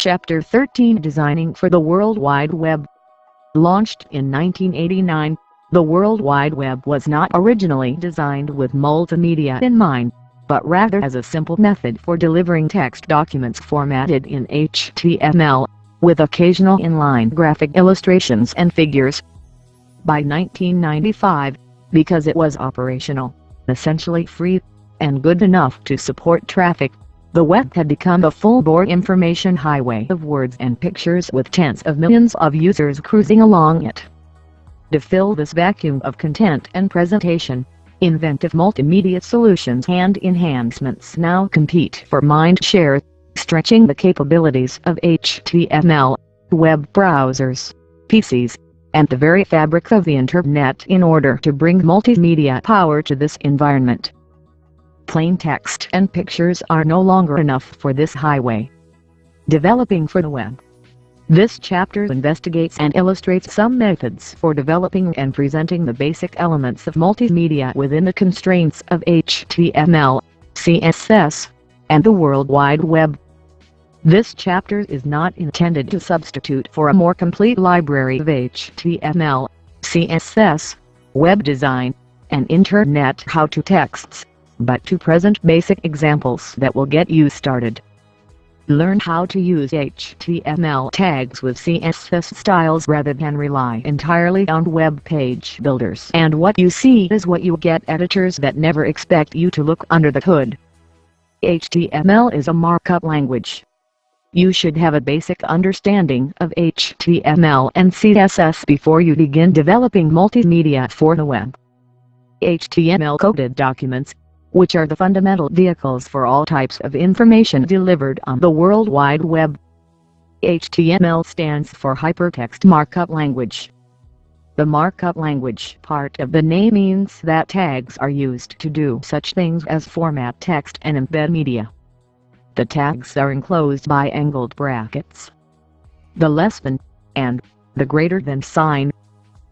Chapter 13 Designing for the World Wide Web. Launched in 1989, the World Wide Web was not originally designed with multimedia in mind, but rather as a simple method for delivering text documents formatted in HTML, with occasional inline graphic illustrations and figures. By 1995, because it was operational, essentially free, and good enough to support traffic, the web had become a full-bore information highway of words and pictures with tens of millions of users cruising along it. To fill this vacuum of content and presentation, inventive multimedia solutions and enhancements now compete for mind share, stretching the capabilities of HTML, web browsers, PCs, and the very fabric of the Internet in order to bring multimedia power to this environment. Plain text and pictures are no longer enough for this highway. Developing for the web. This chapter investigates and illustrates some methods for developing and presenting the basic elements of multimedia within the constraints of HTML, CSS, and the World Wide Web. This chapter is not intended to substitute for a more complete library of HTML, CSS, web design, and Internet how-to texts, but to present basic examples that will get you started. Learn how to use HTML tags with CSS styles rather than rely entirely on web page builders. And what you see is what you get. Editors that never expect you to look under the hood. HTML is a markup language. You should have a basic understanding of HTML and CSS before you begin developing multimedia for the web. HTML-coded documents, which are the fundamental vehicles for all types of information delivered on the World Wide Web. HTML stands for Hypertext Markup Language. The markup language part of the name means that tags are used to do such things as format text and embed media. The tags are enclosed by angled brackets. The less than, and the greater than sign.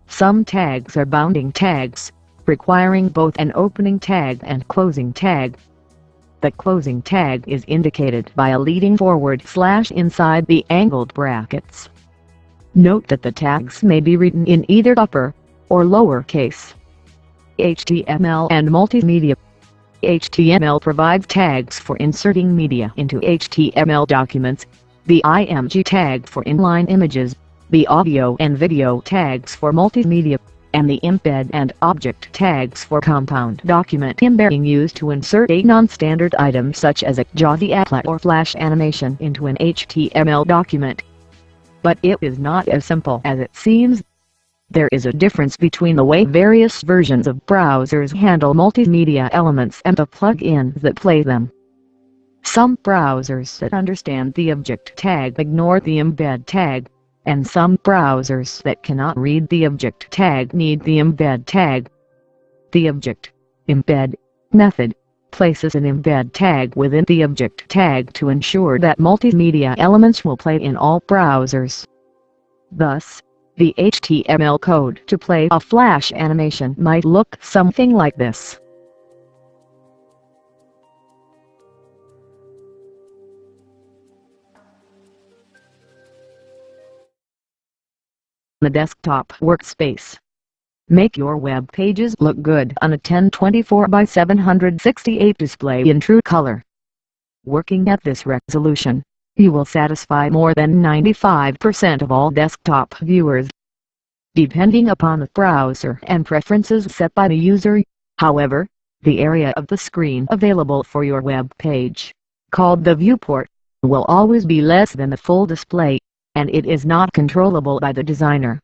Some tags are bounding tags, requiring both an opening tag and closing tag. The closing tag is indicated by a leading forward slash inside the angled brackets. Note that the tags may be written in either upper or lower case. HTML and multimedia. HTML provides tags for inserting media into HTML documents, the img tag for inline images, the audio and video tags for multimedia, and the embed and object tags for compound document embedding used to insert a non-standard item such as a JAWS applet or flash animation into an HTML document. But it is not as simple as it seems. There is a difference between the way various versions of browsers handle multimedia elements and the plugins that play them. Some browsers that understand the object tag ignore the embed tag, and some browsers that cannot read the object tag need the embed tag. The object embed method places an embed tag within the object tag to ensure that multimedia elements will play in all browsers. Thus, the HTML code to play a flash animation might look something like this. The desktop workspace. Make your web pages look good on a 1024 by 768 display in true color. Working at this resolution, you will satisfy more than 95% of all desktop viewers. Depending upon the browser and preferences set by the user, however, the area of the screen available for your web page, called the viewport, will always be less than the full display, and it is not controllable by the designer.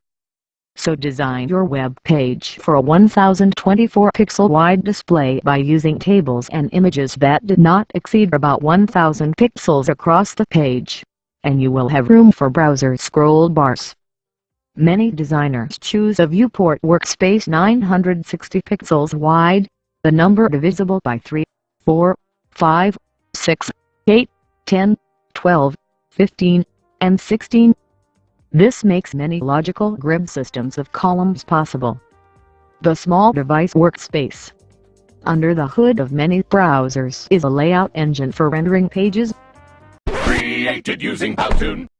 So design your web page for a 1024 pixel wide display by using tables and images that do not exceed about 1000 pixels across the page, and you will have room for browser scroll bars. Many designers choose a viewport workspace 960 pixels wide, the number divisible by 3, 4, 5, 6, 8, 10, 12, 15, and 16. This makes many logical grid systems of columns possible. The small device workspace. Under the hood of many browsers is a layout engine for rendering pages. created using Powtoon.